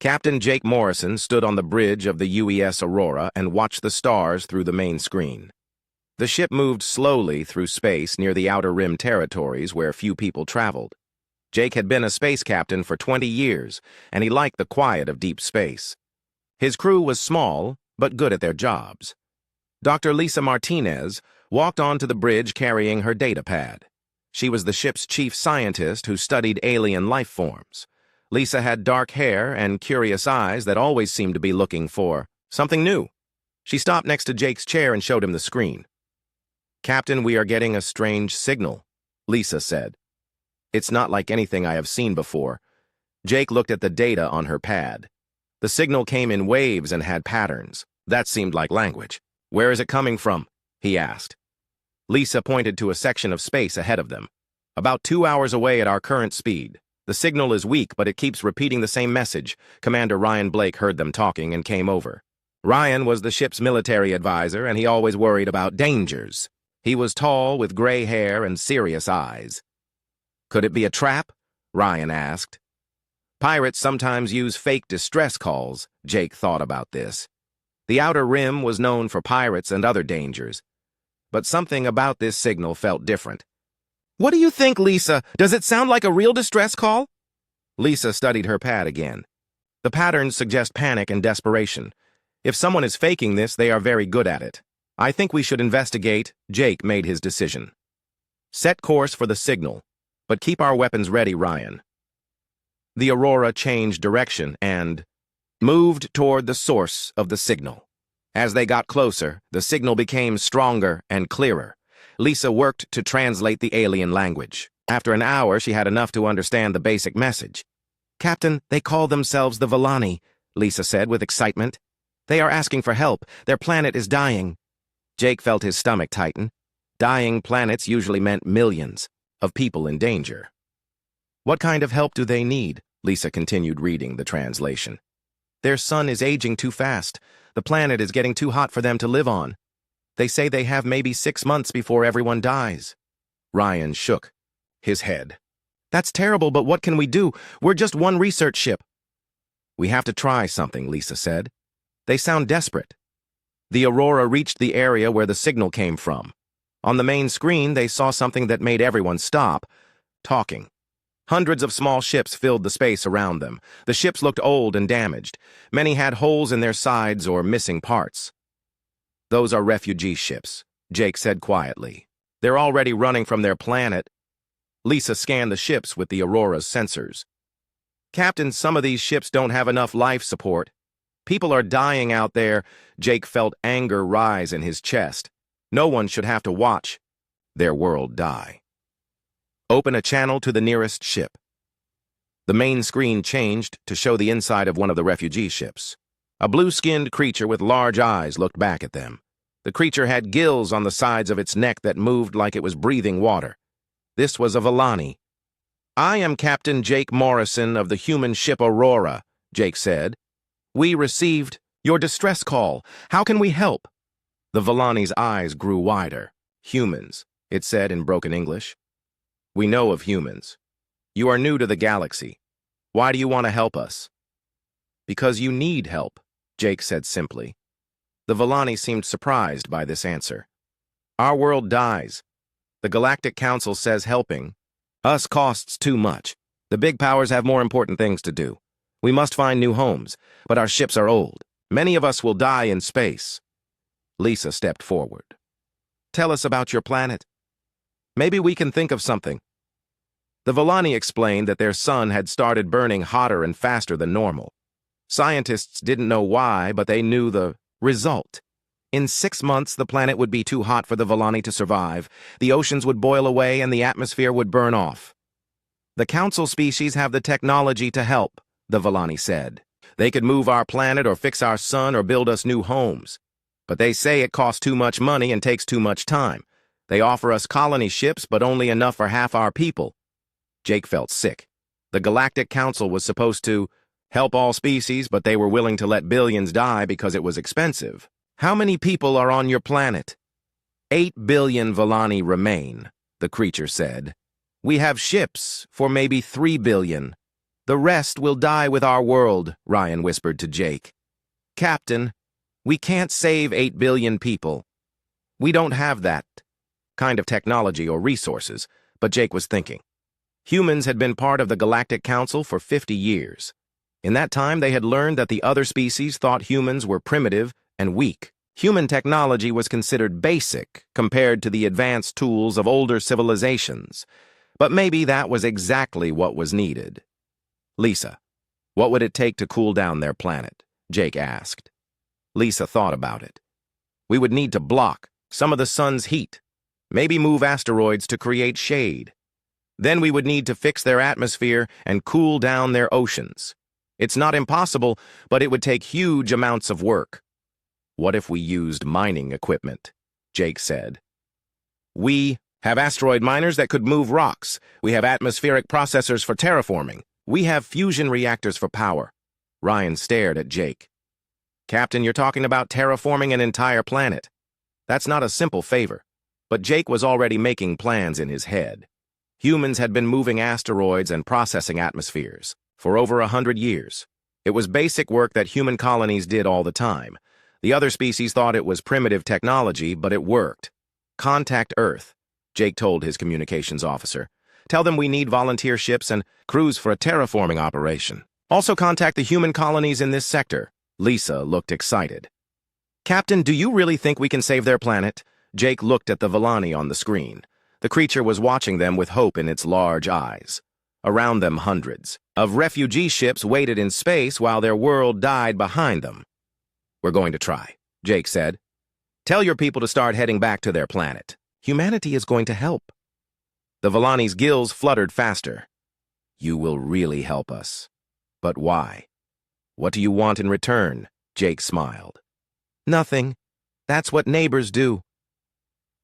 Captain Jake Morrison stood on the bridge of the UES Aurora and watched the stars through the main screen. The ship moved slowly through space near the Outer Rim territories where few people traveled. Jake had been a space captain for 20 years, and he liked the quiet of deep space. His crew was small, but good at their jobs. Dr. Lisa Martinez walked onto the bridge carrying her data pad. She was the ship's chief scientist who studied alien life forms. Lisa had dark hair and curious eyes that always seemed to be looking for something new. She stopped next to Jake's chair and showed him the screen. "Captain, we are getting a strange signal," Lisa said. "It's not like anything I have seen before." Jake looked at the data on her pad. The signal came in waves and had patterns. That seemed like language. "Where is it coming from?" he asked. Lisa pointed to a section of space ahead of them. "About 2 hours away at our current speed. The signal is weak, but it keeps repeating the same message." Commander Ryan Blake heard them talking and came over. Ryan was the ship's military advisor, and he always worried about dangers. He was tall, with gray hair and serious eyes. "Could it be a trap?" Ryan asked. Pirates sometimes use fake distress calls. Jake thought about this. The Outer Rim was known for pirates and other dangers, but something about this signal felt different. "What do you think, Lisa? Does it sound like a real distress call?" Lisa studied her pad again. "The patterns suggest panic and desperation. If someone is faking this, they are very good at it. I think we should investigate." Jake made his decision. "Set course for the signal, but keep our weapons ready, Ryan." The Aurora changed direction and moved toward the source of the signal. As they got closer, the signal became stronger and clearer. Lisa worked to translate the alien language. After an hour, she had enough to understand the basic message. "Captain, they call themselves the Villani," Lisa said with excitement. "They are asking for help. Their planet is dying." Jake felt his stomach tighten. Dying planets usually meant millions of people in danger. "What kind of help do they need?" Lisa continued reading the translation. "Their sun is aging too fast. The planet is getting too hot for them to live on. They say they have maybe 6 months before everyone dies." Ryan shook his head. "That's terrible, but what can we do? We're just one research ship." "We have to try something," Lisa said. "They sound desperate." The Aurora reached the area where the signal came from. On the main screen, they saw something that made everyone stop, talking. Hundreds of small ships filled the space around them. The ships looked old and damaged. Many had holes in their sides or missing parts. "Those are refugee ships," Jake said quietly. "They're already running from their planet." Lisa scanned the ships with the Aurora's sensors. "Captain, some of these ships don't have enough life support. People are dying out there." Jake felt anger rise in his chest. No one should have to watch their world die. "Open a channel to the nearest ship." The main screen changed to show the inside of one of the refugee ships. A blue-skinned creature with large eyes looked back at them. The creature had gills on the sides of its neck that moved like it was breathing water. This was a Villani. "I am Captain Jake Morrison of the human ship Aurora," Jake said. "We received your distress call. How can we help?" The Villani's eyes grew wider. "Humans," it said in broken English. "We know of humans. You are new to the galaxy. Why do you want to help us?" "Because you need help," Jake said simply. The Villani seemed surprised by this answer. "Our world dies. The Galactic Council says helping us costs too much. The big powers have more important things to do. We must find new homes, but our ships are old. Many of us will die in space." Lisa stepped forward. "Tell us about your planet. Maybe we can think of something." The Villani explained that their sun had started burning hotter and faster than normal. Scientists didn't know why, but they knew the result. In 6 months, the planet would be too hot for the Villani to survive. The oceans would boil away and the atmosphere would burn off. "The Council species have the technology to help," the Villani said. "They could move our planet or fix our sun or build us new homes. But they say it costs too much money and takes too much time. They offer us colony ships, but only enough for half our people." Jake felt sick. The Galactic Council was supposed to help all species, but they were willing to let billions die because it was expensive. "How many people are on your planet?" 8 billion Villani remain," the creature said. "We have ships for maybe 3 billion. The rest will die with our world, Ryan whispered to Jake. Captain, we can't save 8 billion people. We don't have that kind of technology or resources, but Jake was thinking. Humans had been part of the Galactic Council for 50 years. In that time, they had learned that the other species thought humans were primitive and weak. Human technology was considered basic compared to the advanced tools of older civilizations. But maybe that was exactly what was needed. Lisa, what would it take to cool down their planet? Jake asked. Lisa thought about it. We would need to block some of the sun's heat, maybe move asteroids to create shade. Then we would need to fix their atmosphere and cool down their oceans. It's not impossible, but it would take huge amounts of work. What if we used mining equipment? Jake said. We have asteroid miners that could move rocks. We have atmospheric processors for terraforming. We have fusion reactors for power. Ryan stared at Jake. Captain, you're talking about terraforming an entire planet. That's not a simple favor. But Jake was already making plans in his head. Humans had been moving asteroids and processing atmospheres for over 100 years. It was basic work that human colonies did all the time. The other species thought it was primitive technology, but it worked. Contact Earth, Jake told his communications officer. Tell them we need volunteer ships and crews for a terraforming operation. Also contact the human colonies in this sector. Lisa looked excited. Captain, do you really think we can save their planet? Jake looked at the Villani on the screen. The creature was watching them with hope in its large eyes. Around them, hundreds of refugee ships waited in space while their world died behind them. We're going to try, Jake said. Tell your people to start heading back to their planet. Humanity is going to help. The Villani's gills fluttered faster. You will really help us. But why? What do you want in return? Jake smiled. Nothing. That's what neighbors do.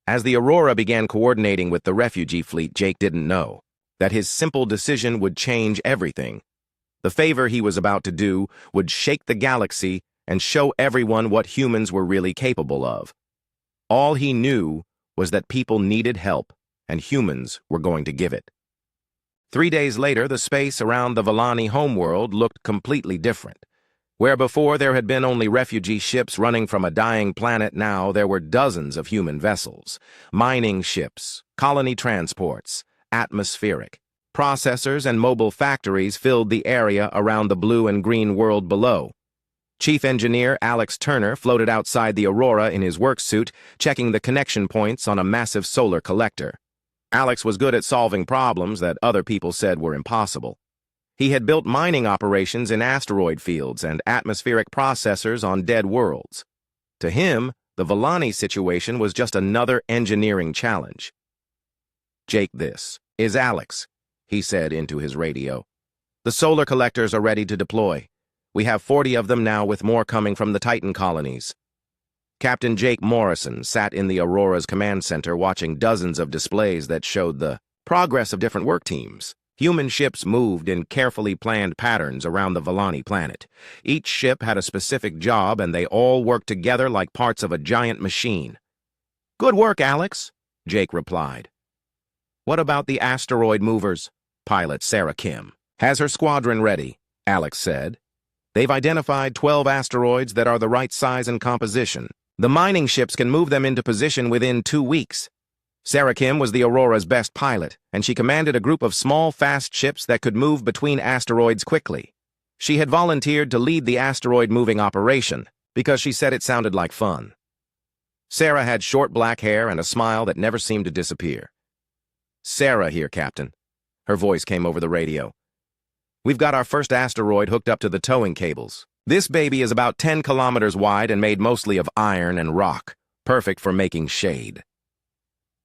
As the Aurora began coordinating with the refugee fleet, Jake didn't know that his simple decision would change everything. The favor he was about to do would shake the galaxy and show everyone what humans were really capable of. All he knew was that people needed help, and humans were going to give it. 3 days later, the space around the Villani homeworld looked completely different. Where before there had been only refugee ships running from a dying planet, now there were dozens of human vessels, mining ships, colony transports, atmospheric. Processors and mobile factories filled the area around the blue and green world below. Chief Engineer Alex Turner floated outside the Aurora in his work suit, checking the connection points on a massive solar collector. Alex was good at solving problems that other people said were impossible. He had built mining operations in asteroid fields and atmospheric processors on dead worlds. To him, the Villani situation was just another engineering challenge. Jake, this is Alex, he said into his radio. The solar collectors are ready to deploy. We have 40 of them now, with more coming from the Titan colonies. Captain Jake Morrison sat in the Aurora's command center watching dozens of displays that showed the progress of different work teams. Human ships moved in carefully planned patterns around the Villani planet. Each ship had a specific job, and they all worked together like parts of a giant machine. Good work, Alex, Jake replied. What about the asteroid movers? Pilot Sarah Kim has her squadron ready, Alex said. They've identified 12 asteroids that are the right size and composition. The mining ships can move them into position within 2 weeks. Sarah Kim was the Aurora's best pilot, and she commanded a group of small, fast ships that could move between asteroids quickly. She had volunteered to lead the asteroid-moving operation because she said it sounded like fun. Sarah had short black hair and a smile that never seemed to disappear. Sarah here, Captain. Her voice came over the radio. We've got our first asteroid hooked up to the towing cables. This baby is about 10 kilometers wide and made mostly of iron and rock, perfect for making shade.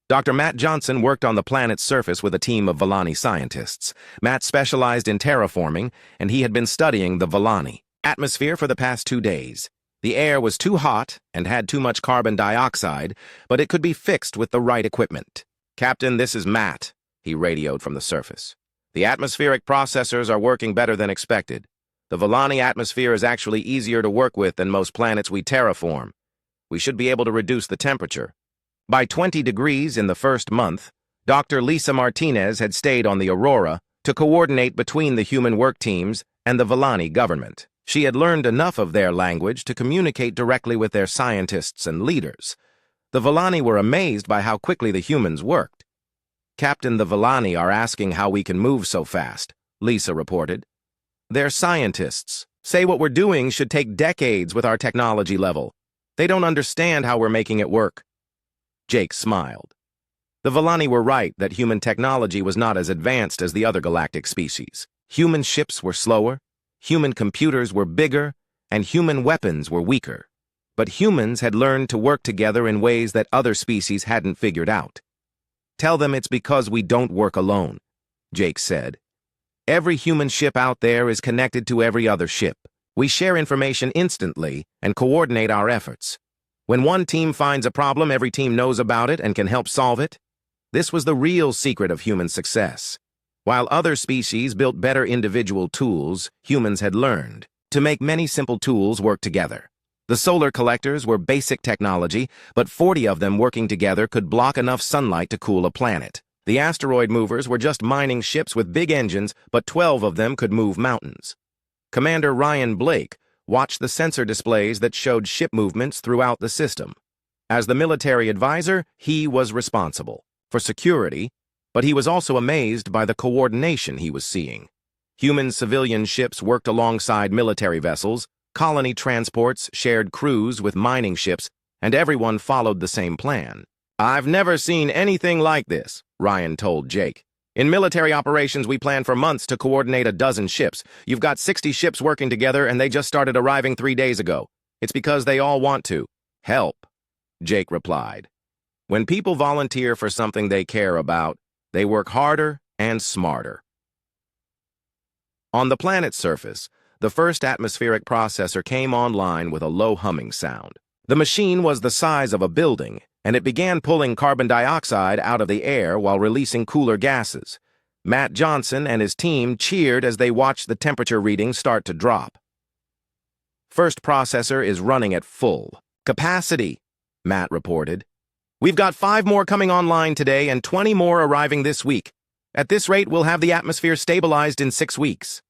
Dr. Matt Johnson worked on the planet's surface with a team of Villani scientists. Matt specialized in terraforming, and he had been studying the Villani atmosphere for the past 2 days. The air was too hot and had too much carbon dioxide, but it could be fixed with the right equipment. Captain, this is Matt, he radioed from the surface. The atmospheric processors are working better than expected. The Villani atmosphere is actually easier to work with than most planets we terraform. We should be able to reduce the temperature. By 20 degrees in the first month, Dr. Lisa Martinez had stayed on the Aurora, to coordinate between the human work teams and the Villani government. She had learned enough of their language to communicate directly with their scientists and leaders. The Villani were amazed by how quickly the humans worked. "Captain, the Villani are asking how we can move so fast," Lisa reported. "They're scientists. Say what we're doing should take decades with our technology level. They don't understand how we're making it work." Jake smiled. The Villani were right that human technology was not as advanced as the other galactic species. Human ships were slower, human computers were bigger, and human weapons were weaker. But humans had learned to work together in ways that other species hadn't figured out. "Tell them it's because we don't work alone," Jake said. "Every human ship out there is connected to every other ship. We share information instantly and coordinate our efforts. When one team finds a problem, every team knows about it and can help solve it. This was the real secret of human success. While other species built better individual tools, humans had learned to make many simple tools work together. The solar collectors were basic technology, but 40 of them working together could block enough sunlight to cool a planet. The asteroid movers were just mining ships with big engines, but 12 of them could move mountains. Commander Ryan Blake watched the sensor displays that showed ship movements throughout the system. As the military advisor, he was responsible for security, but he was also amazed by the coordination he was seeing. Human civilian ships worked alongside military vessels, colony transports shared crews with mining ships, and everyone followed the same plan. "I've never seen anything like this," Ryan told Jake. "In military operations, we plan for months to coordinate a dozen ships. You've got 60 ships working together, and they just started arriving 3 days ago. It's because they all want to help," Jake replied. "When people volunteer for something they care about, they work harder and smarter." On the planet's surface, the first atmospheric processor came online with a low humming sound. The machine was the size of a building, and it began pulling carbon dioxide out of the air while releasing cooler gases. Matt Johnson and his team cheered as they watched the temperature readings start to drop. "First processor is running at full capacity," Matt reported. "We've got 5 more coming online today and 20 more arriving this week. At this rate, we'll have the atmosphere stabilized in 6 weeks.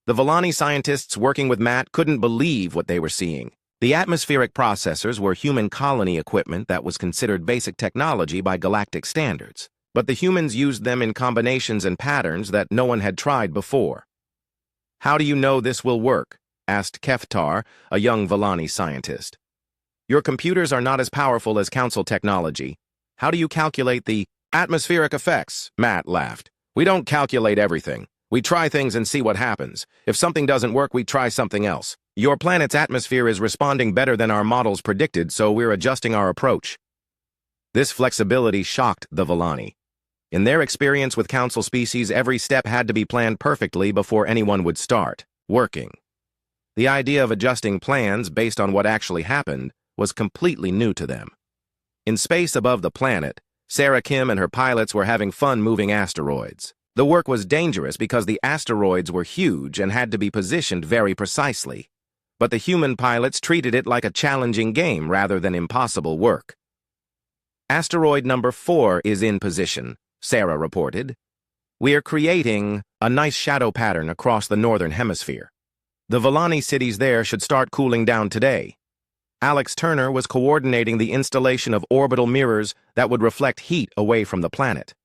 The Villani scientists working with Matt couldn't believe what they were seeing. The atmospheric processors were human colony equipment that was considered basic technology by galactic standards, but the humans used them in combinations and patterns that no one had tried before. "How do you know this will work?" asked Keftar, a young Villani scientist. "Your computers are not as powerful as Council technology. How do you calculate the atmospheric effects?" Matt laughed. "We don't calculate everything. We try things and see what happens. If something doesn't work, we try something else. Your planet's atmosphere is responding better than our models predicted, so we're adjusting our approach." This flexibility shocked the Villani. In their experience with Council species, every step had to be planned perfectly before anyone would start working. The idea of adjusting plans based on what actually happened was completely new to them. In space above the planet, Sarah Kim and her pilots were having fun moving asteroids. The work was dangerous because the asteroids were huge and had to be positioned very precisely. But the human pilots treated it like a challenging game rather than impossible work. "Asteroid number 4 is in position," Sarah reported. "We're creating a nice shadow pattern across the northern hemisphere. The Villani cities there should start cooling down today." Alex Turner was coordinating the installation of orbital mirrors that would reflect heat away from the planet.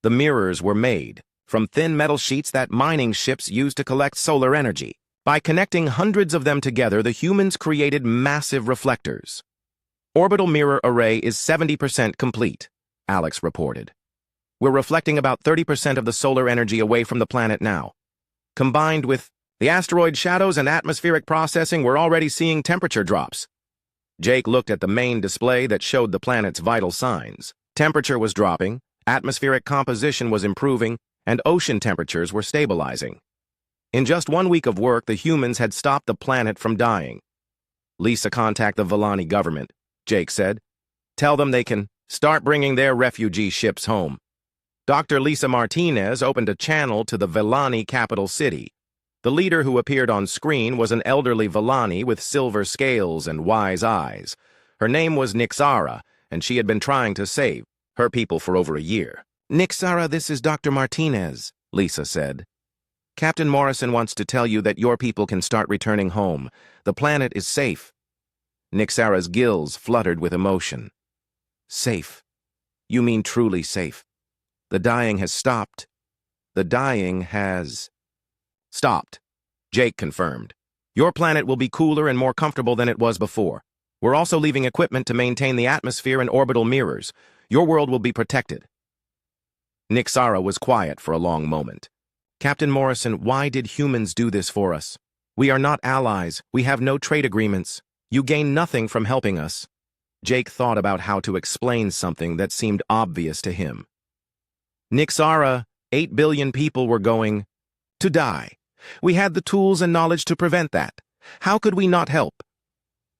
The mirrors were made from thin metal sheets that mining ships use to collect solar energy. By connecting hundreds of them together, the humans created massive reflectors. "Orbital mirror array is 70% complete," Alex reported. "We're reflecting about 30% of the solar energy away from the planet now. Combined with the asteroid shadows and atmospheric processing, we're already seeing temperature drops." Jake looked at the main display that showed the planet's vital signs. Temperature was dropping, atmospheric composition was improving, and ocean temperatures were stabilizing. In just 1 week of work, the humans had stopped the planet from dying. "Lisa, contact the Villani government," Jake said. "Tell them they can start bringing their refugee ships home." Dr. Lisa Martinez opened a channel to the Villani capital city. The leader who appeared on screen was an elderly Villani with silver scales and wise eyes. Her name was Nixara, and she had been trying to save her people for over a year. "Nixara, this is Dr. Martinez," Lisa said. Captain Morrison wants to tell you that your people can start returning home. The planet is safe. Nixara's gills fluttered with emotion. Safe. You mean truly safe. The dying has stopped. The dying has stopped, Jake confirmed. Your planet will be cooler and more comfortable than it was before. We're also leaving equipment to maintain the atmosphere and orbital mirrors. Your world will be protected. Nixara was quiet for a long moment. Captain Morrison, why did humans do this for us? We are not allies. We have no trade agreements. You gain nothing from helping us. Jake thought about how to explain something that seemed obvious to him. Nixara, 8 billion people were going to die. We had the tools and knowledge to prevent that. How could we not help?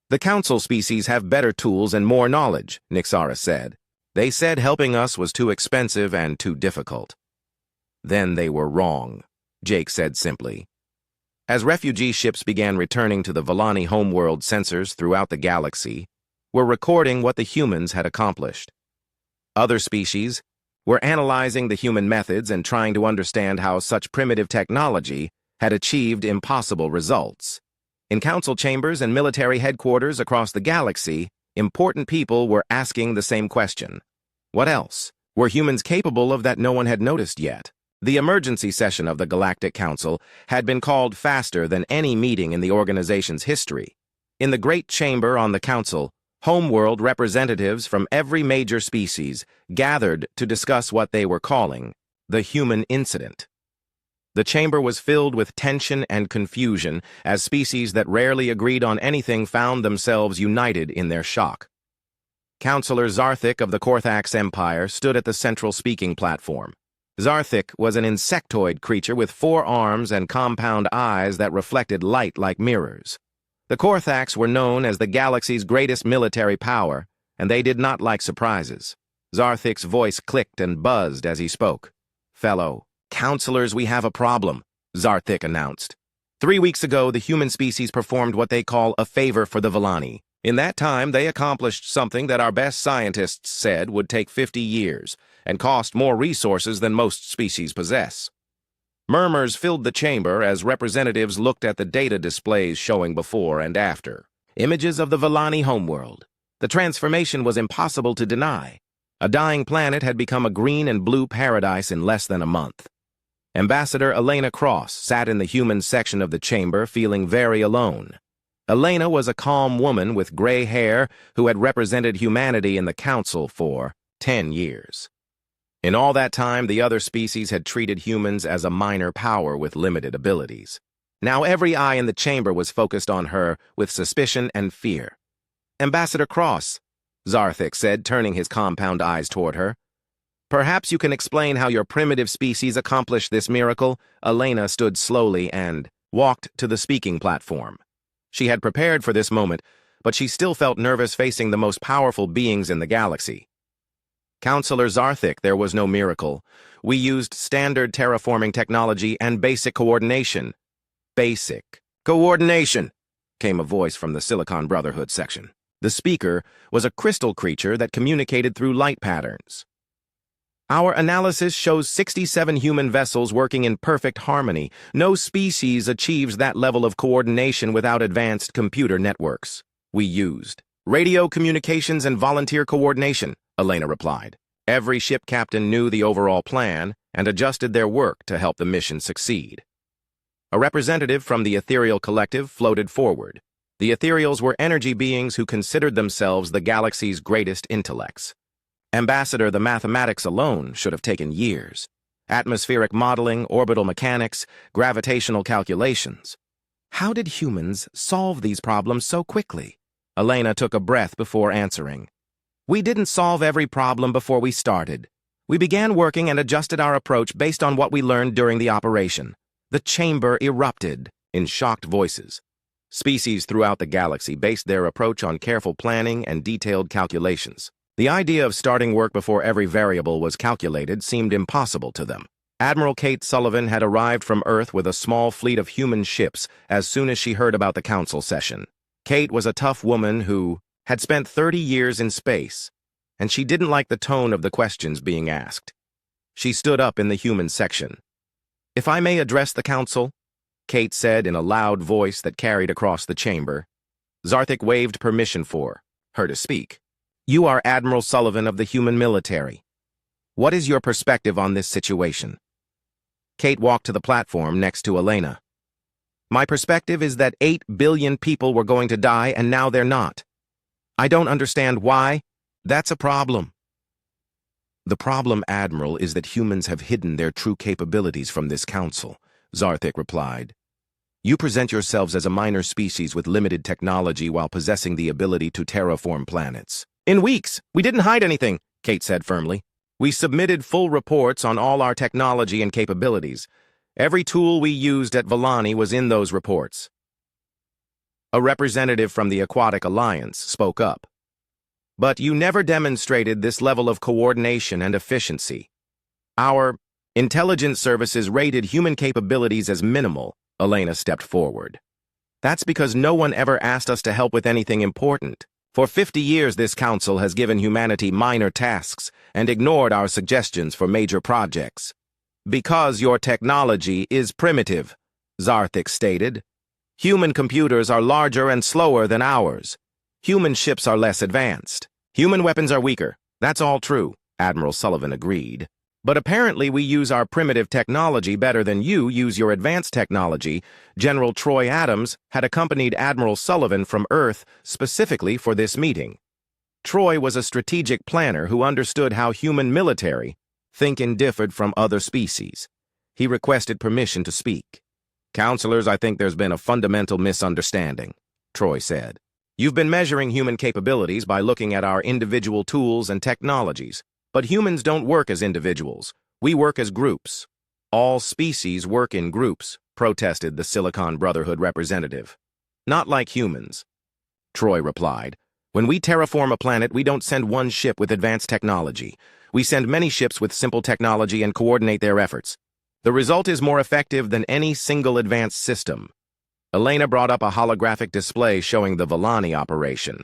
The council species have better tools and more knowledge, Nixara said. They said helping us was too expensive and too difficult. Then they were wrong, Jake said simply. As refugee ships began returning to the Volani homeworld, sensors throughout the galaxy were recording what the humans had accomplished. Other species were analyzing the human methods and trying to understand how such primitive technology had achieved impossible results. In council chambers and military headquarters across the galaxy, important people were asking the same question. What else? Were humans capable of that no one had noticed yet? The emergency session of the Galactic Council had been called faster than any meeting in the organization's history. In the Great Chamber on the Council, homeworld representatives from every major species gathered to discuss what they were calling the human incident. The chamber was filled with tension and confusion as species that rarely agreed on anything found themselves united in their shock. Councillor Zarthik of the Korthax Empire stood at the central speaking platform. Zarthik was an insectoid creature with 4 arms and compound eyes that reflected light like mirrors. The Korthax were known as the galaxy's greatest military power, and they did not like surprises. Zarthik's voice clicked and buzzed as he spoke. Fellow councillors, we have a problem, Zarthik announced. 3 weeks ago, the human species performed what they call a favor for the Volani. In that time, they accomplished something that our best scientists said would take 50 years and cost more resources than most species possess. Murmurs filled the chamber as representatives looked at the data displays showing before and after. Images of the Volani homeworld. The transformation was impossible to deny. A dying planet had become a green and blue paradise in less than a month. Ambassador Elena Cross sat in the human section of the chamber feeling very alone. Elena was a calm woman with gray hair who had represented humanity in the council for 10 years. In all that time, the other species had treated humans as a minor power with limited abilities. Now every eye in the chamber was focused on her with suspicion and fear. Ambassador Cross, Zarthik said, turning his compound eyes toward her. Perhaps you can explain how your primitive species accomplished this miracle. Elena stood slowly and walked to the speaking platform. She had prepared for this moment, but she still felt nervous facing the most powerful beings in the galaxy. Councillor Zarthik, there was no miracle. We used standard terraforming technology and basic coordination. Basic coordination, came a voice from the Silicon Brotherhood section. The speaker was a crystal creature that communicated through light patterns. Our analysis shows 67 human vessels working in perfect harmony. No species achieves that level of coordination without advanced computer networks. We used radio communications and volunteer coordination, Elena replied. Every ship captain knew the overall plan and adjusted their work to help the mission succeed. A representative from the Ethereal Collective floated forward. The Ethereals were energy beings who considered themselves the galaxy's greatest intellects. Ambassador, the mathematics alone should have taken years. Atmospheric modeling, orbital mechanics, gravitational calculations. How did humans solve these problems so quickly? Elena took a breath before answering. We didn't solve every problem before we started. We began working and adjusted our approach based on what we learned during the operation. The chamber erupted in shocked voices. Species throughout the galaxy based their approach on careful planning and detailed calculations. The idea of starting work before every variable was calculated seemed impossible to them. Admiral Kate Sullivan had arrived from Earth with a small fleet of human ships as soon as she heard about the council session. Kate was a tough woman who had spent 30 years in space, and she didn't like the tone of the questions being asked. She stood up in the human section. If I may address the council, Kate said in a loud voice that carried across the chamber. Zarthik waved permission for her to speak. You are Admiral Sullivan of the human military. What is your perspective on this situation? Kate walked to the platform next to Elena. My perspective is that 8 billion people were going to die and now they're not. I don't understand why. That's a problem. The problem, Admiral, is that humans have hidden their true capabilities from this council, Zarthik replied. You present yourselves as a minor species with limited technology while possessing the ability to terraform planets. In weeks, we didn't hide anything, Kate said firmly. We submitted full reports on all our technology and capabilities. Every tool we used at Vellani was in those reports. A representative from the Aquatic Alliance spoke up. But you never demonstrated this level of coordination and efficiency. Our intelligence services rated human capabilities as minimal. Elena stepped forward. That's because no one ever asked us to help with anything important. For 50 years, this council has given humanity minor tasks and ignored our suggestions for major projects. Because your technology is primitive, Zarthik stated. Human computers are larger and slower than ours. Human ships are less advanced. Human weapons are weaker. That's all true, Admiral Sullivan agreed. But apparently we use our primitive technology better than you use your advanced technology. General Troy Adams had accompanied Admiral Sullivan from Earth specifically for this meeting. Troy was a strategic planner who understood how human military think and differed from other species. He requested permission to speak. Counselors, I think there's been a fundamental misunderstanding, Troy said. You've been measuring human capabilities by looking at our individual tools and technologies. But humans don't work as individuals. We work as groups. All species work in groups, protested the Silicon Brotherhood representative. Not like humans, Troy replied. When we terraform a planet, we don't send one ship with advanced technology. We send many ships with simple technology and coordinate their efforts. The result is more effective than any single advanced system. Elena brought up a holographic display showing the Vellani operation.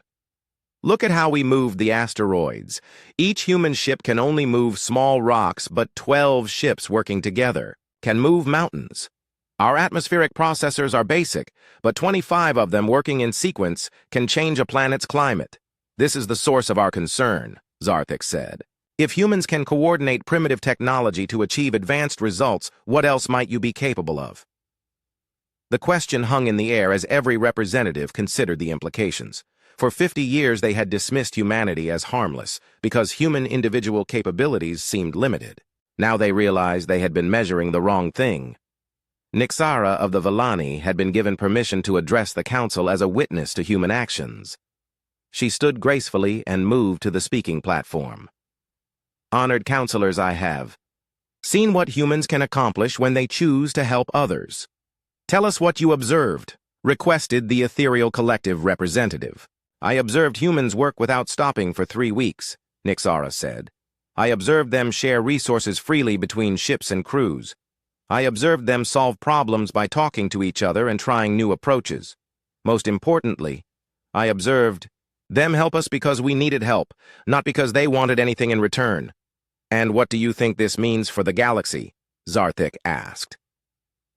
Look at how we moved the asteroids. Each human ship can only move small rocks, but 12 ships working together can move mountains. Our atmospheric processors are basic, but 25 of them working in sequence can change a planet's climate. This is the source of our concern, Zarthik said. If humans can coordinate primitive technology to achieve advanced results, what else might you be capable of? The question hung in the air as every representative considered the implications. For 50 years, they had dismissed humanity as harmless because human individual capabilities seemed limited. Now they realized they had been measuring the wrong thing. Nixara of the Vellani had been given permission to address the council as a witness to human actions. She stood gracefully and moved to the speaking platform. Honored counselors, I have seen what humans can accomplish when they choose to help others. Tell us what you observed, requested the ethereal collective representative. I observed humans work without stopping for 3 weeks, Nixara said. I observed them share resources freely between ships and crews. I observed them solve problems by talking to each other and trying new approaches. Most importantly, I observed them help us because we needed help, not because they wanted anything in return. And what do you think this means for the galaxy? Zarthik asked.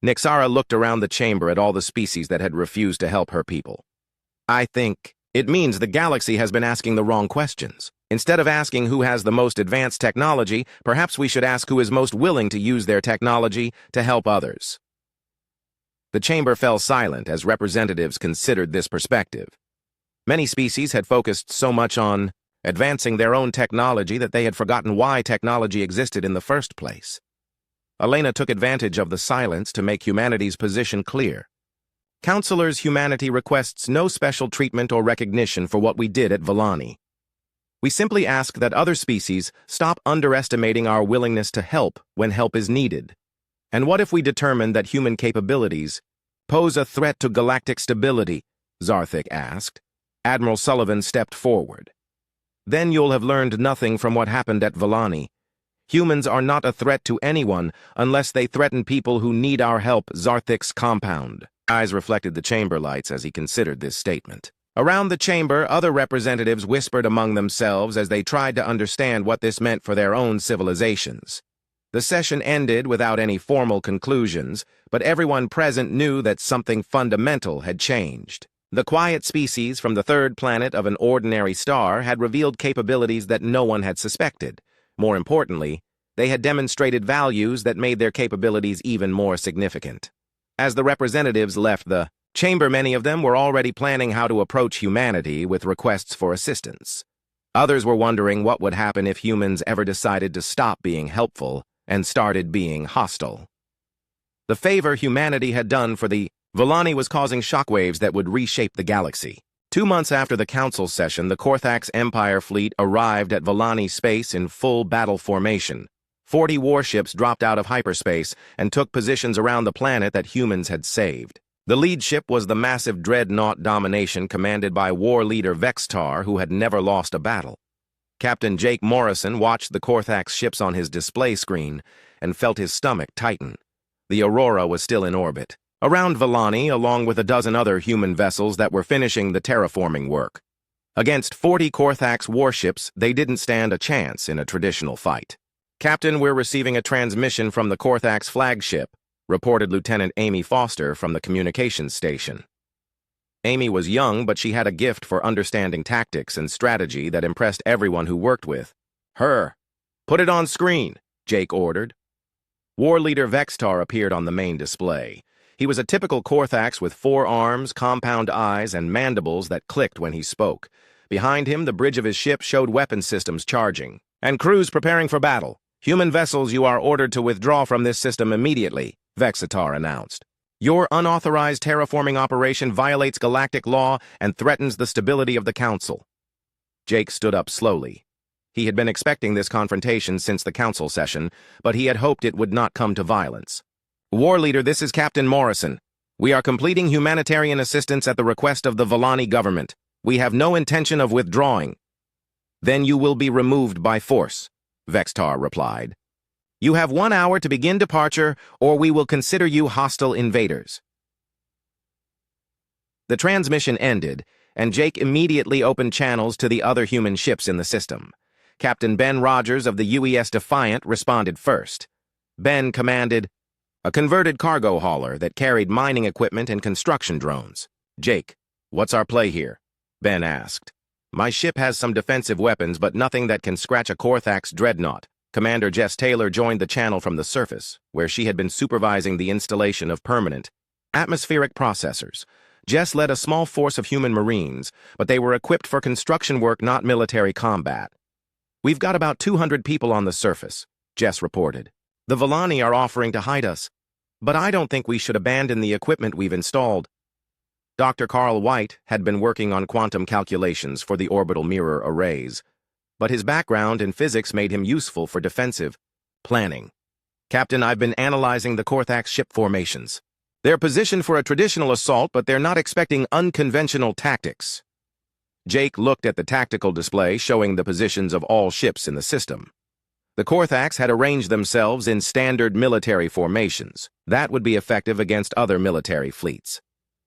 Nixara looked around the chamber at all the species that had refused to help her people. I think it means the galaxy has been asking the wrong questions. Instead of asking who has the most advanced technology, perhaps we should ask who is most willing to use their technology to help others. The chamber fell silent as representatives considered this perspective. Many species had focused so much on advancing their own technology that they had forgotten why technology existed in the first place. Elena took advantage of the silence to make humanity's position clear. Counselors, humanity requests no special treatment or recognition for what we did at Vellani. We simply ask that other species stop underestimating our willingness to help when help is needed. And what if we determine that human capabilities pose a threat to galactic stability? Zarthik asked. Admiral Sullivan stepped forward. Then you'll have learned nothing from what happened at Vellani. Humans are not a threat to anyone unless they threaten people who need our help, Zarthik's compound. Eyes reflected the chamber lights as he considered this statement. Around the chamber, other representatives whispered among themselves as they tried to understand what this meant for their own civilizations. The session ended without any formal conclusions, but everyone present knew that something fundamental had changed. The quiet species from the third planet of an ordinary star had revealed capabilities that no one had suspected. More importantly, they had demonstrated values that made their capabilities even more significant. As the representatives left the chamber, many of them were already planning how to approach humanity with requests for assistance. Others were wondering what would happen if humans ever decided to stop being helpful and started being hostile. The favor humanity had done for the Volani was causing shockwaves that would reshape the galaxy. 2 months after the council session, the Korthax Empire fleet arrived at Volani space in full battle formation. 40 warships dropped out of hyperspace and took positions around the planet that humans had saved. The lead ship was the massive dreadnought Domination commanded by war leader Vextar, who had never lost a battle. Captain Jake Morrison watched the Korthax ships on his display screen and felt his stomach tighten. The Aurora was still in orbit, around Volani, along with a dozen other human vessels that were finishing the terraforming work. Against 40 Korthax warships, they didn't stand a chance in a traditional fight. "Captain, we're receiving a transmission from the Korthax flagship," reported Lieutenant Amy Foster from the communications station. Amy was young, but she had a gift for understanding tactics and strategy that impressed everyone who worked with her. "Put it on screen," Jake ordered. War leader Vextar appeared on the main display. He was a typical Korthax with 4 arms, compound eyes, and mandibles that clicked when he spoke. Behind him, the bridge of his ship showed weapon systems charging. "And crews preparing for battle. Human vessels, you are ordered to withdraw from this system immediately," Vexatar announced. "Your unauthorized terraforming operation violates galactic law and threatens the stability of the Council." Jake stood up slowly. He had been expecting this confrontation since the council session, but he had hoped it would not come to violence. "War Leader, this is Captain Morrison. We are completing humanitarian assistance at the request of the Volani government. We have no intention of withdrawing." "Then you will be removed by force," Vextar replied. "You have 1 hour to begin departure, or we will consider you hostile invaders." The transmission ended, and Jake immediately opened channels to the other human ships in the system. Captain Ben Rogers of the UES Defiant responded first. Ben commanded a converted cargo hauler that carried mining equipment and construction drones. "Jake, what's our play here?" Ben asked. "My ship has some defensive weapons, but nothing that can scratch a Korthax dreadnought." Commander Jess Taylor joined the channel from the surface, where she had been supervising the installation of permanent atmospheric processors. Jess led a small force of human marines, but they were equipped for construction work, not military combat. "We've got about 200 people on the surface," Jess reported. "The Volani are offering to hide us, but I don't think we should abandon the equipment we've installed." Dr. Carl White had been working on quantum calculations for the orbital mirror arrays, but his background in physics made him useful for defensive planning. "Captain, I've been analyzing the Korthax ship formations. They're positioned for a traditional assault, but they're not expecting unconventional tactics." Jake looked at the tactical display showing the positions of all ships in the system. The Korthax had arranged themselves in standard military formations. That would be effective against other military fleets.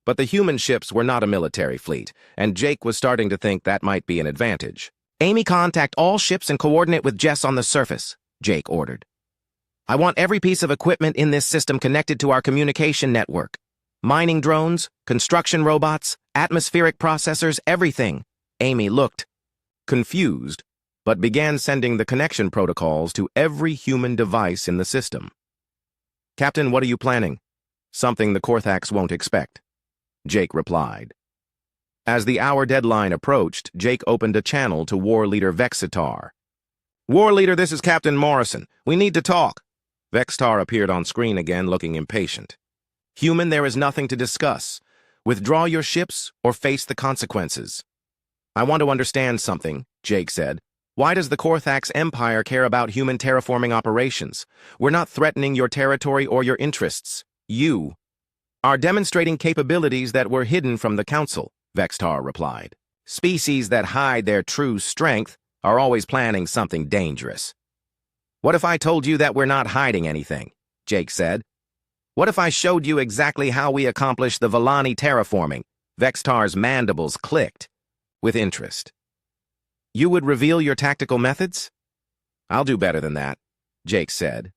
But the human ships were not a military fleet, and Jake was starting to think that might be an advantage. "Amy, contact all ships and coordinate with Jess on the surface," Jake ordered. "I want every piece of equipment in this system connected to our communication network. Mining drones, construction robots, atmospheric processors, everything." Amy looked confused, but began sending the connection protocols to every human device in the system. "Captain, what are you planning?" "Something the Korthax won't expect," Jake replied. As the hour deadline approached, Jake opened a channel to War Leader Vexatar. "War Leader, this is Captain Morrison. We need to talk." Vexatar appeared on screen again, looking impatient. "Human, there is nothing to discuss. Withdraw your ships or face the consequences." "I want to understand something," Jake said. "Why does the Korthax Empire care about human terraforming operations? We're not threatening your territory or your interests. You are demonstrating capabilities that were hidden from the Council," Vexatar replied. "Species that hide their true strength are always planning something dangerous." "What if I told you that we're not hiding anything?" Jake said. "What if I showed you exactly how we accomplish the Volani terraforming?" Vexatar's mandibles clicked with interest. "You would reveal your tactical methods?" "I'll do better than that," Jake said.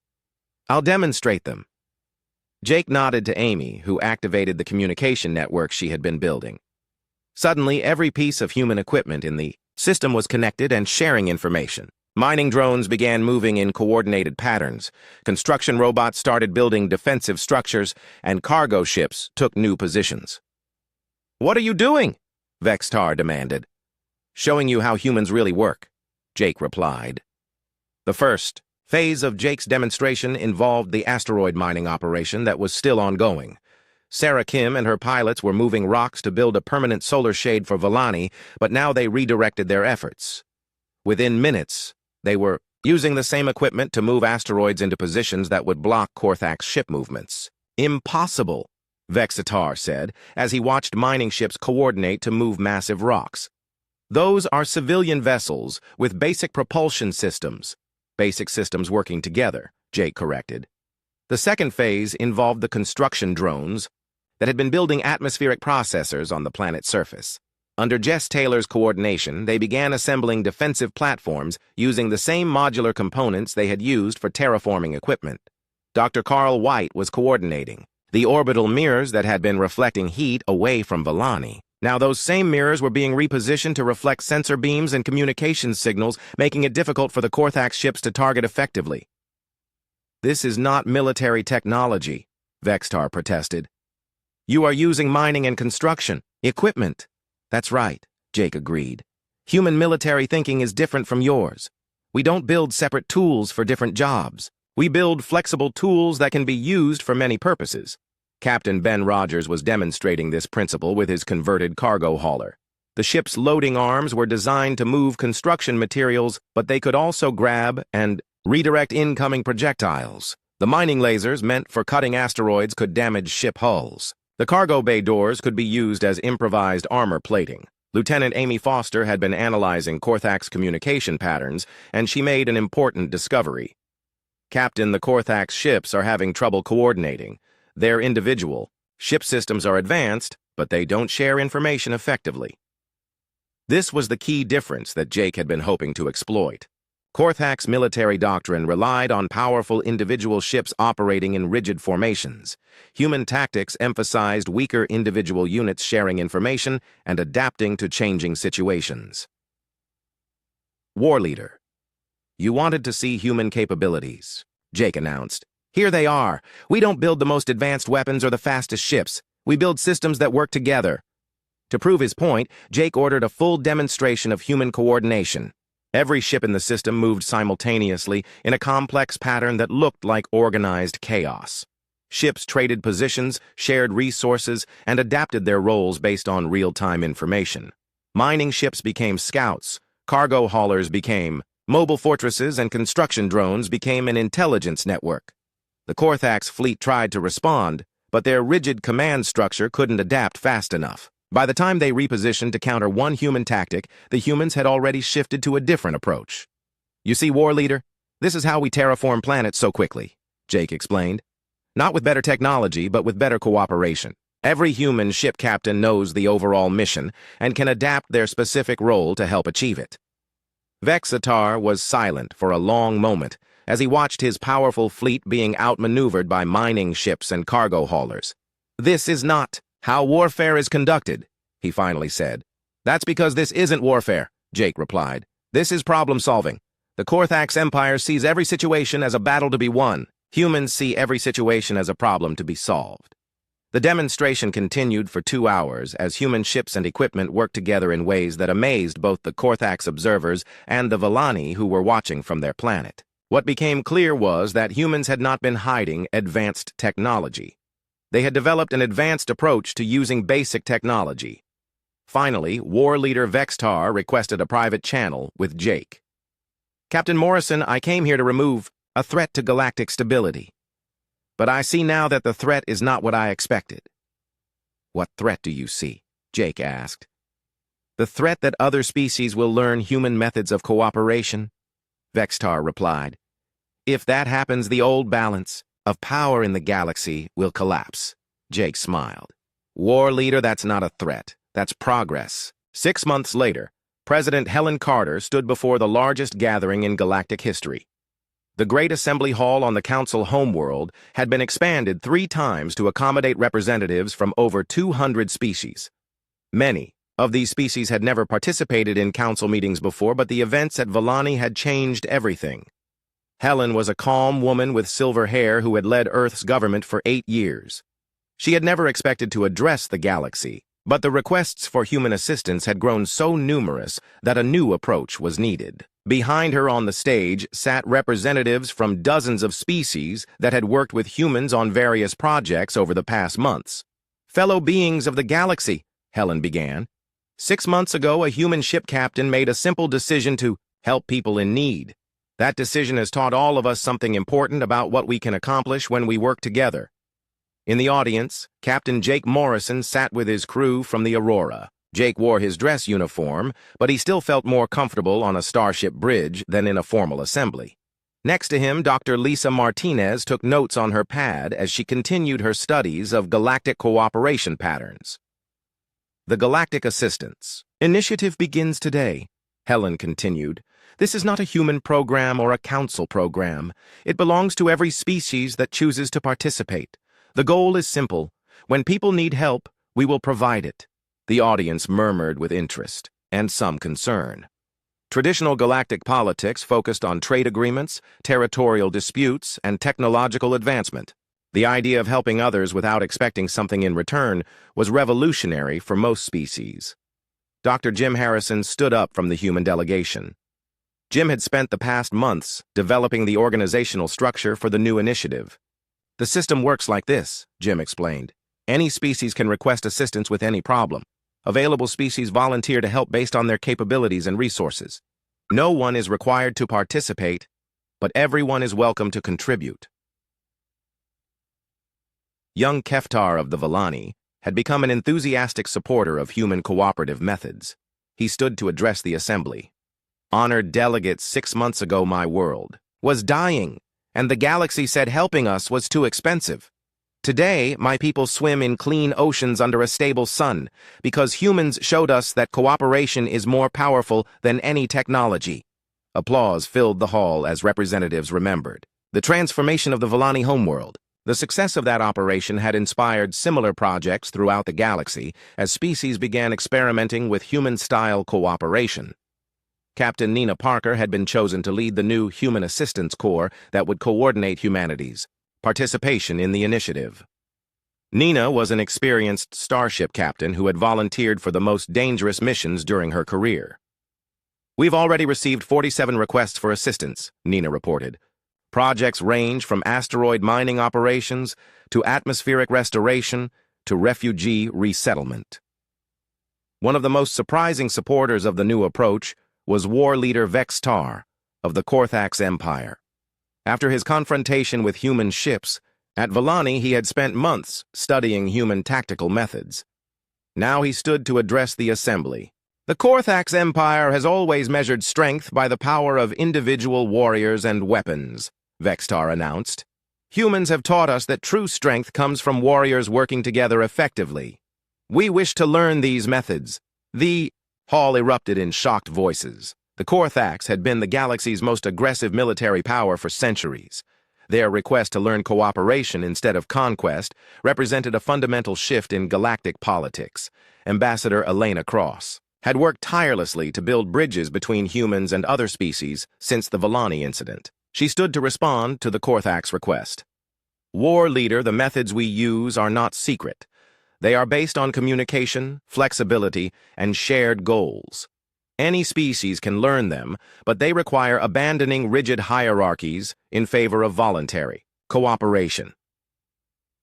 I'll demonstrate them. Jake nodded to Amy, who activated the communication network she had been building. Suddenly, every piece of human equipment in the system was connected and sharing information. Mining drones began moving in coordinated patterns, construction robots started building defensive structures, and cargo ships took new positions. "What are you doing?" Vextar demanded. "Showing you how humans really work," Jake replied. The first phase of Jake's demonstration involved the asteroid mining operation that was still ongoing. Sarah Kim and her pilots were moving rocks to build a permanent solar shade for Vellani, but now they redirected their efforts. Within minutes, they were using the same equipment to move asteroids into positions that would block Korthak's ship movements. "Impossible," Vexitar said, as he watched mining ships coordinate to move massive rocks. "Those are civilian vessels with basic propulsion systems." "Basic systems working together," Jake corrected. The second phase involved the construction drones that had been building atmospheric processors on the planet's surface. Under Jess Taylor's coordination, they began assembling defensive platforms using the same modular components they had used for terraforming equipment. Dr. Carl White was coordinating the orbital mirrors that had been reflecting heat away from Vellani. Now those same mirrors were being repositioned to reflect sensor beams and communications signals, making it difficult for the Korthak ships to target effectively. "This is not military technology," Vextar protested. "You are using mining and construction equipment." "That's right," Jake agreed. "Human military thinking is different from yours. We don't build separate tools for different jobs. We build flexible tools that can be used for many purposes." Captain Ben Rogers was demonstrating this principle with his converted cargo hauler. The ship's loading arms were designed to move construction materials, but they could also grab and redirect incoming projectiles. The mining lasers meant for cutting asteroids could damage ship hulls. The cargo bay doors could be used as improvised armor plating. Lieutenant Amy Foster had been analyzing Korthak's communication patterns, and she made an important discovery. "Captain, the Korthak's ships are having trouble coordinating. They're individual. Ship systems are advanced, but they don't share information effectively." This was the key difference that Jake had been hoping to exploit. Korthak's military doctrine relied on powerful individual ships operating in rigid formations. Human tactics emphasized weaker individual units sharing information and adapting to changing situations. War Leader. "You wanted to see human capabilities," Jake announced. "Here they are. We don't build the most advanced weapons or the fastest ships. We build systems that work together." To prove his point, Jake ordered a full demonstration of human coordination. Every ship in the system moved simultaneously in a complex pattern that looked like organized chaos. Ships traded positions, shared resources, and adapted their roles based on real-time information. Mining ships became scouts, cargo haulers became mobile fortresses, and construction drones became an intelligence network. The Korthak's fleet tried to respond, but their rigid command structure couldn't adapt fast enough. By the time they repositioned to counter one human tactic, the humans had already shifted to a different approach. "You see, War Leader, this is how we terraform planets so quickly," Jake explained. "Not with better technology, but with better cooperation. Every human ship captain knows the overall mission and can adapt their specific role to help achieve it." Vexitar was silent for a long moment as he watched his powerful fleet being outmaneuvered by mining ships and cargo haulers. "This is not how warfare is conducted," he finally said. "That's because this isn't warfare," Jake replied. "This is problem-solving. The Korthak's empire sees every situation as a battle to be won. Humans see every situation as a problem to be solved." The demonstration continued for 2 hours as human ships and equipment worked together in ways that amazed both the Korthak's observers and the Vellani who were watching from their planet. What became clear was that humans had not been hiding advanced technology. They had developed an advanced approach to using basic technology. Finally, War Leader Vextar requested a private channel with Jake. "Captain Morrison, I came here to remove a threat to galactic stability. But I see now that the threat is not what I expected." "What threat do you see?" Jake asked. "The threat that other species will learn human methods of cooperation," Vextar replied. "If that happens, the old balance of power in the galaxy will collapse." Jake smiled. "War Leader, that's not a threat. That's progress." 6 months later, President Helen Carter stood before the largest gathering in galactic history. The Great Assembly Hall on the Council homeworld had been expanded 3 times to accommodate representatives from over 200 species. Many of these species had never participated in council meetings before, but the events at Vallani had changed everything. Helen was a calm woman with silver hair who had led Earth's government for 8 years. She had never expected to address the galaxy, but the requests for human assistance had grown so numerous that a new approach was needed. Behind her on the stage sat representatives from dozens of species that had worked with humans on various projects over the past months. "Fellow beings of the galaxy," Helen began. "6 months ago, a human ship captain made a simple decision to help people in need. That decision has taught all of us something important about what we can accomplish when we work together." In the audience, Captain Jake Morrison sat with his crew from the Aurora. Jake wore his dress uniform, but he still felt more comfortable on a starship bridge than in a formal assembly. Next to him, Dr. Lisa Martinez took notes on her pad as she continued her studies of galactic cooperation patterns. The Galactic Assistance Initiative begins today, Helen continued. This is not a human program or a council program. It belongs to every species that chooses to participate. The goal is simple. When people need help, we will provide it. The audience murmured with interest and some concern. Traditional galactic politics focused on trade agreements, territorial disputes, and technological advancement. The idea of helping others without expecting something in return was revolutionary for most species. Dr. Jim Harrison stood up from the human delegation. Jim had spent the past months developing the organizational structure for the new initiative. "The system works like this," Jim explained. "Any species can request assistance with any problem. Available species volunteer to help based on their capabilities and resources. No one is required to participate, but everyone is welcome to contribute." Young Keftar of the Vallani had become an enthusiastic supporter of human cooperative methods. He stood to address the assembly. "Honored delegate, 6 months ago my world was dying, and the galaxy said helping us was too expensive. Today, my people swim in clean oceans under a stable sun because humans showed us that cooperation is more powerful than any technology." Applause filled the hall as representatives remembered the transformation of the Vallani homeworld. The success of that operation had inspired similar projects throughout the galaxy as species began experimenting with human-style cooperation. Captain Nina Parker had been chosen to lead the new Human Assistance Corps that would coordinate humanity's participation in the initiative. Nina was an experienced starship captain who had volunteered for the most dangerous missions during her career. "We've already received 47 requests for assistance," Nina reported. "Projects range from asteroid mining operations to atmospheric restoration to refugee resettlement." One of the most surprising supporters of the new approach was war leader Vextar of the Korthax Empire. After his confrontation with human ships, at Vallani he had spent months studying human tactical methods. Now he stood to address the assembly. "The Korthax Empire has always measured strength by the power of individual warriors and weapons," Vextar announced. "Humans have taught us that true strength comes from warriors working together effectively. We wish to learn these methods." The hall erupted in shocked voices. The Korthax had been the galaxy's most aggressive military power for centuries. Their request to learn cooperation instead of conquest represented a fundamental shift in galactic politics. Ambassador Elena Cross had worked tirelessly to build bridges between humans and other species since the Vallani incident. She stood to respond to the Korthax request. "War leader, the methods we use are not secret. They are based on communication, flexibility, and shared goals. Any species can learn them, but they require abandoning rigid hierarchies in favor of voluntary cooperation."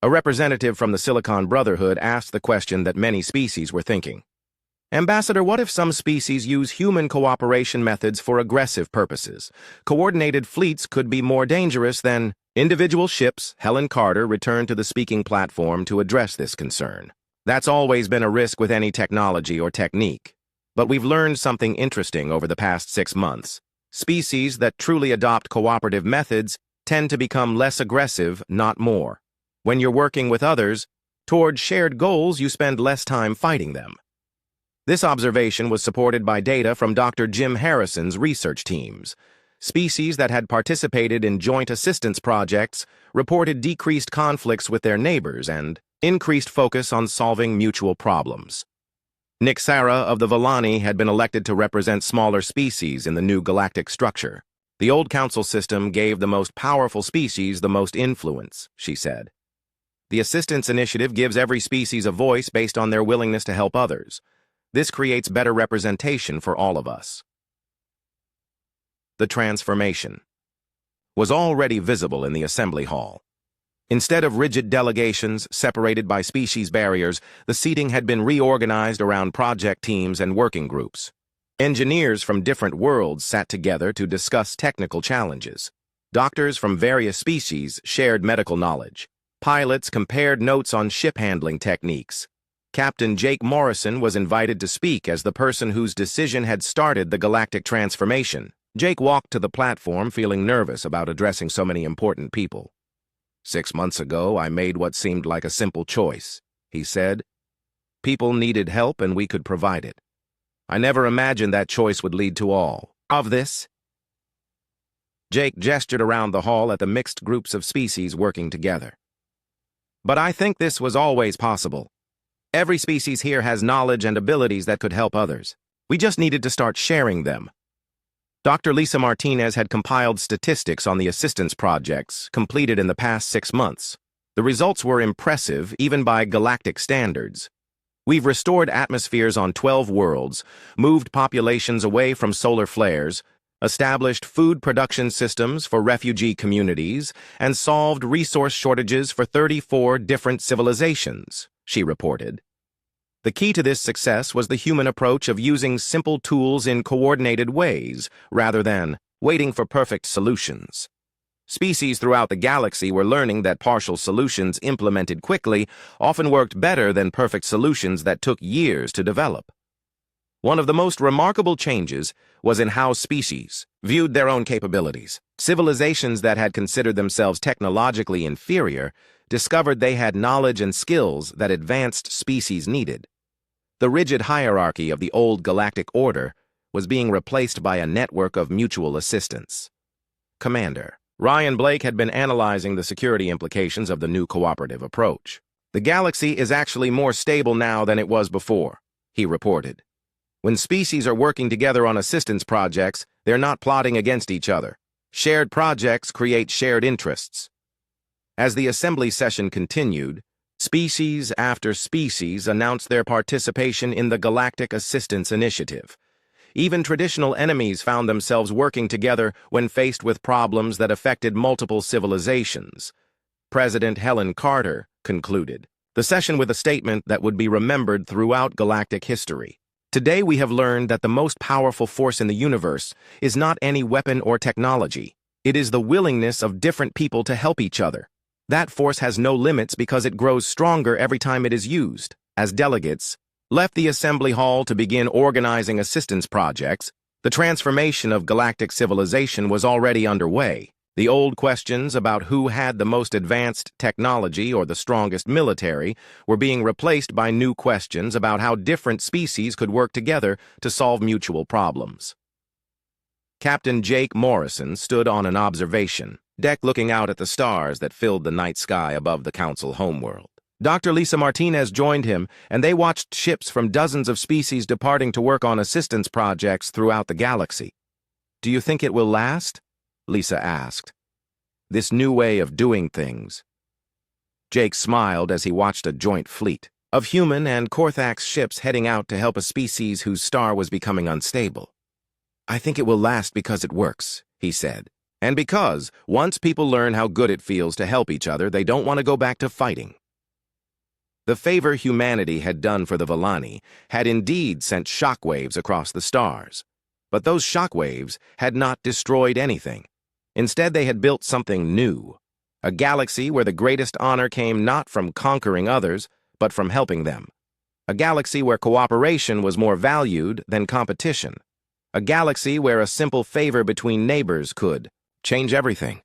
A representative from the Silicon Brotherhood asked the question that many species were thinking. "Ambassador, what if some species use human cooperation methods for aggressive purposes? Coordinated fleets could be more dangerous than..." Individual ships. Helen Carter returned to the speaking platform to address this concern. "That's always been a risk with any technology or technique. But we've learned something interesting over the past 6 months. Species that truly adopt cooperative methods tend to become less aggressive, not more. When you're working with others, toward shared goals, you spend less time fighting them." This observation was supported by data from Dr. Jim Harrison's research teams. Species that had participated in joint assistance projects reported decreased conflicts with their neighbors and increased focus on solving mutual problems. Nick Sarah of the Villani had been elected to represent smaller species in the new galactic structure. The old council system gave the most powerful species the most influence, she said. The assistance initiative gives every species a voice based on their willingness to help others. This creates better representation for all of us. The transformation was already visible in the assembly hall. Instead of rigid delegations separated by species barriers, the seating had been reorganized around project teams and working groups. Engineers from different worlds sat together to discuss technical challenges. Doctors from various species shared medical knowledge. Pilots compared notes on ship handling techniques. Captain Jake Morrison was invited to speak as the person whose decision had started the galactic transformation. Jake walked to the platform feeling nervous about addressing so many important people. 6 months ago, I made what seemed like a simple choice, he said. People needed help and we could provide it. I never imagined that choice would lead to all of this. Jake gestured around the hall at the mixed groups of species working together. But I think this was always possible. Every species here has knowledge and abilities that could help others. We just needed to start sharing them. Dr. Lisa Martinez had compiled statistics on the assistance projects completed in the past 6 months. The results were impressive, even by galactic standards. We've restored atmospheres on 12 worlds, moved populations away from solar flares, established food production systems for refugee communities, and solved resource shortages for 34 different civilizations, she reported. The key to this success was the human approach of using simple tools in coordinated ways, rather than waiting for perfect solutions. Species throughout the galaxy were learning that partial solutions implemented quickly often worked better than perfect solutions that took years to develop. One of the most remarkable changes was in how species viewed their own capabilities. Civilizations that had considered themselves technologically inferior discovered they had knowledge and skills that advanced species needed. The rigid hierarchy of the old galactic order was being replaced by a network of mutual assistance. Commander Ryan Blake had been analyzing the security implications of the new cooperative approach. The galaxy is actually more stable now than it was before, he reported. When species are working together on assistance projects, they're not plotting against each other. Shared projects create shared interests. As the assembly session continued, species after species announced their participation in the Galactic Assistance Initiative. Even traditional enemies found themselves working together when faced with problems that affected multiple civilizations. President Helen Carter concluded the session with a statement that would be remembered throughout galactic history. Today we have learned that the most powerful force in the universe is not any weapon or technology. It is the willingness of different people to help each other. That force has no limits because it grows stronger every time it is used. As delegates left the assembly hall to begin organizing assistance projects, the transformation of galactic civilization was already underway. The old questions about who had the most advanced technology or the strongest military were being replaced by new questions about how different species could work together to solve mutual problems. Captain Jake Morrison stood on an observation deck looking out at the stars that filled the night sky above the council homeworld. Dr. Lisa Martinez joined him, and they watched ships from dozens of species departing to work on assistance projects throughout the galaxy. "Do you think it will last?" Lisa asked. "This new way of doing things." Jake smiled as he watched a joint fleet of human and Korthax ships heading out to help a species whose star was becoming unstable. "I think it will last because it works," he said. "And because, once people learn how good it feels to help each other, they don't want to go back to fighting." The favor humanity had done for the Villani had indeed sent shockwaves across the stars. But those shockwaves had not destroyed anything. Instead, they had built something new. A galaxy where the greatest honor came not from conquering others, but from helping them. A galaxy where cooperation was more valued than competition. A galaxy where a simple favor between neighbors could change everything.